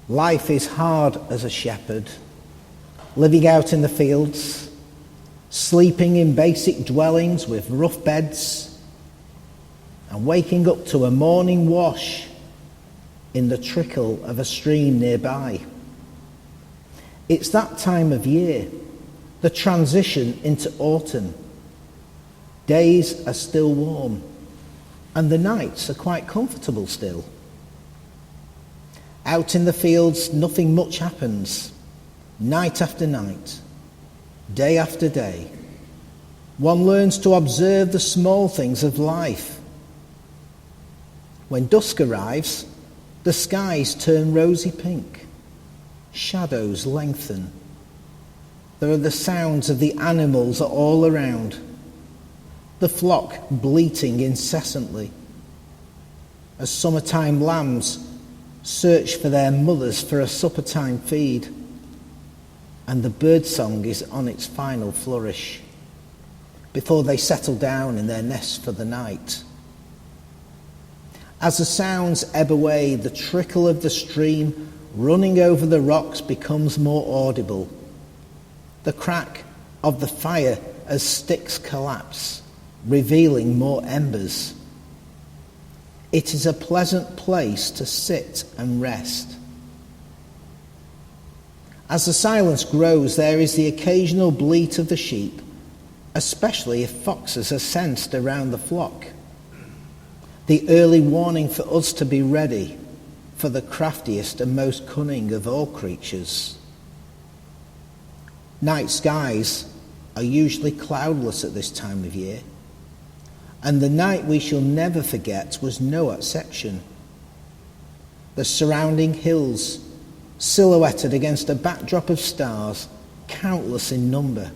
Life is hard as a shepherd, living out in the fields, sleeping in basic dwellings with rough beds, and waking up to a morning wash in the trickle of a stream nearby. It's that time of year, the transition into autumn. Days are still warm, and the nights are quite comfortable still. Out in the fields, nothing much happens. Night after night, day after day, one learns to observe the small things of life. When dusk arrives, the skies turn rosy pink. Shadows lengthen. There are the sounds of the animals all around. The flock bleating incessantly. As summertime lambs search for their mothers for a supper time feed. And the birdsong is on its final flourish before they settle down in their nests for the night. As the sounds ebb away, the trickle of the stream running over the rocks becomes more audible. The crack of the fire as sticks collapse, revealing more embers. It is a pleasant place to sit and rest. As the silence grows, there is the occasional bleat of the sheep, especially if foxes are sensed around the flock. The early warning for us to be ready for the craftiest and most cunning of all creatures. Night skies are usually cloudless at this time of year, and the night we shall never forget was no exception. The surrounding hills, silhouetted against a backdrop of stars, countless in number,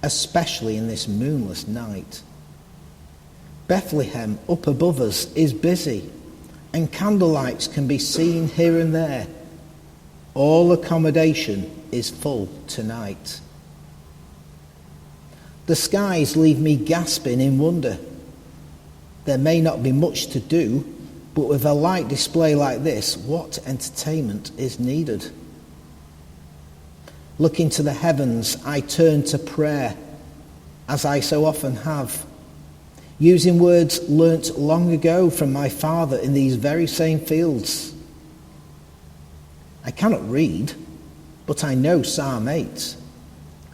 especially in this moonless night. Bethlehem up above us is busy, and candlelights can be seen here and there. All accommodation is full tonight. The skies leave me gasping in wonder. There may not be much to do, but with a light display like this, what entertainment is needed? Looking to the heavens, I turn to prayer, as I so often have, using words learnt long ago from my father in these very same fields. I cannot read, but I know Psalm 8,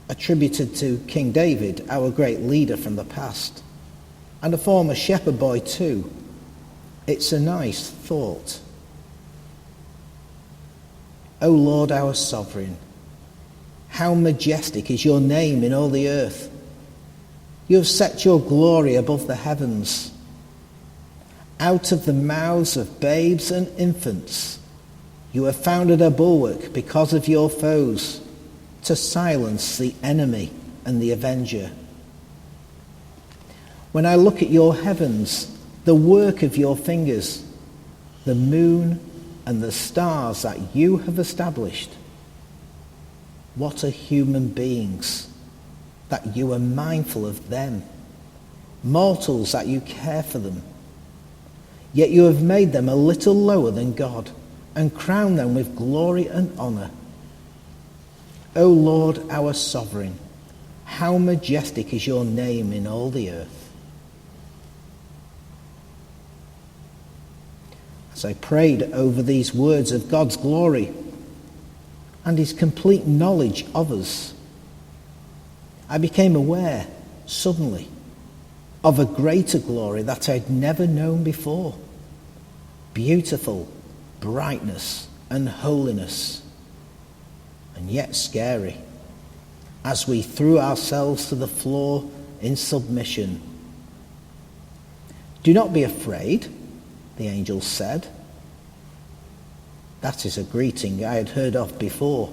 attributed to King David, our great leader from the past, and a former shepherd boy too. It's a nice thought. O Lord, our sovereign, how majestic is your name in all the earth. You have set your glory above the heavens. Out of the mouths of babes and infants, you have founded a bulwark because of your foes, to silence the enemy and the avenger. When I look at your heavens, the work of your fingers, the moon and the stars that you have established, what are human beings that you are mindful of them, mortals that you care for them. Yet you have made them a little lower than God and crowned them with glory and honor. O Lord, our sovereign, how majestic is your name in all the earth. As I prayed over these words of God's glory and his complete knowledge of us, I became aware, suddenly, of a greater glory that I'd never known before. Beautiful brightness and holiness, and yet scary, as we threw ourselves to the floor in submission. Do not be afraid, the angel said. That is a greeting I had heard of before,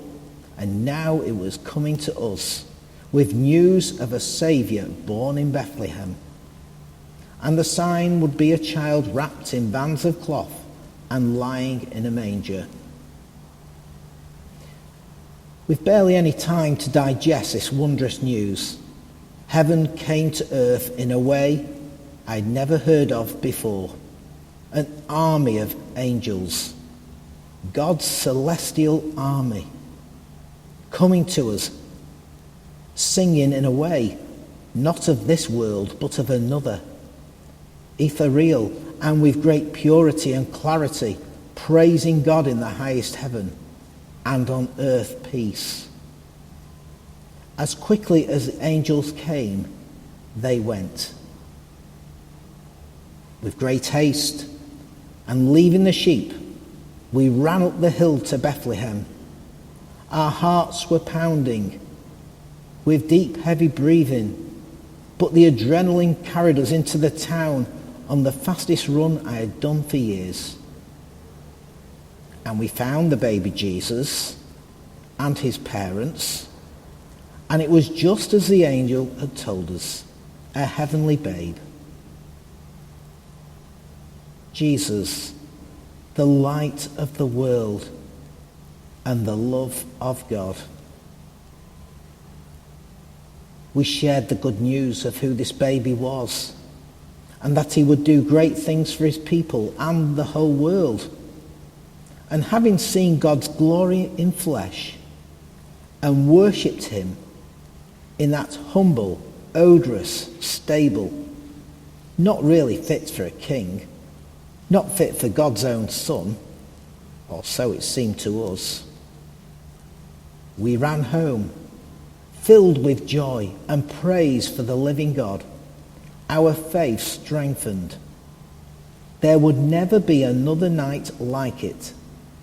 and now it was coming to us, with news of a Saviour born in Bethlehem. And the sign would be a child wrapped in bands of cloth and lying in a manger. With barely any time to digest this wondrous news, heaven came to earth in a way I'd never heard of before. An army of angels, God's celestial army coming to us, singing in a way not of this world but of another, ethereal and with great purity and clarity, praising God in the highest heaven, and on earth peace. As quickly as the angels came, they went. With great haste, and leaving the sheep, we ran up the hill to Bethlehem. Our hearts were pounding, with deep, heavy breathing, but the adrenaline carried us into the town on the fastest run I had done for years. And we found the baby Jesus and his parents, and it was just as the angel had told us, a heavenly babe. Jesus, the light of the world and the love of God. We shared the good news of who this baby was, and that he would do great things for his people and the whole world. And having seen God's glory in flesh and worshipped him in that humble, odorous stable, not really fit for a king, not fit for God's own son, or so it seemed to us, we ran home, filled with joy and praise for the living God, our faith strengthened. There would never be another night like it,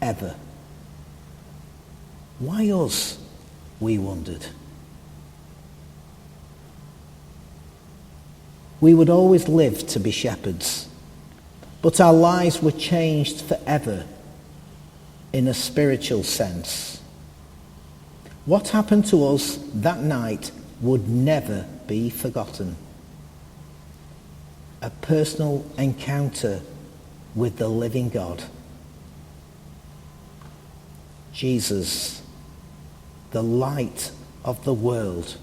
ever. Why us, we wondered. We would always live to be shepherds, but our lives were changed forever in a spiritual sense. What happened to us that night would never be forgotten. A personal encounter with the living God. Jesus, the light of the world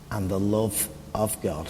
and the love of God.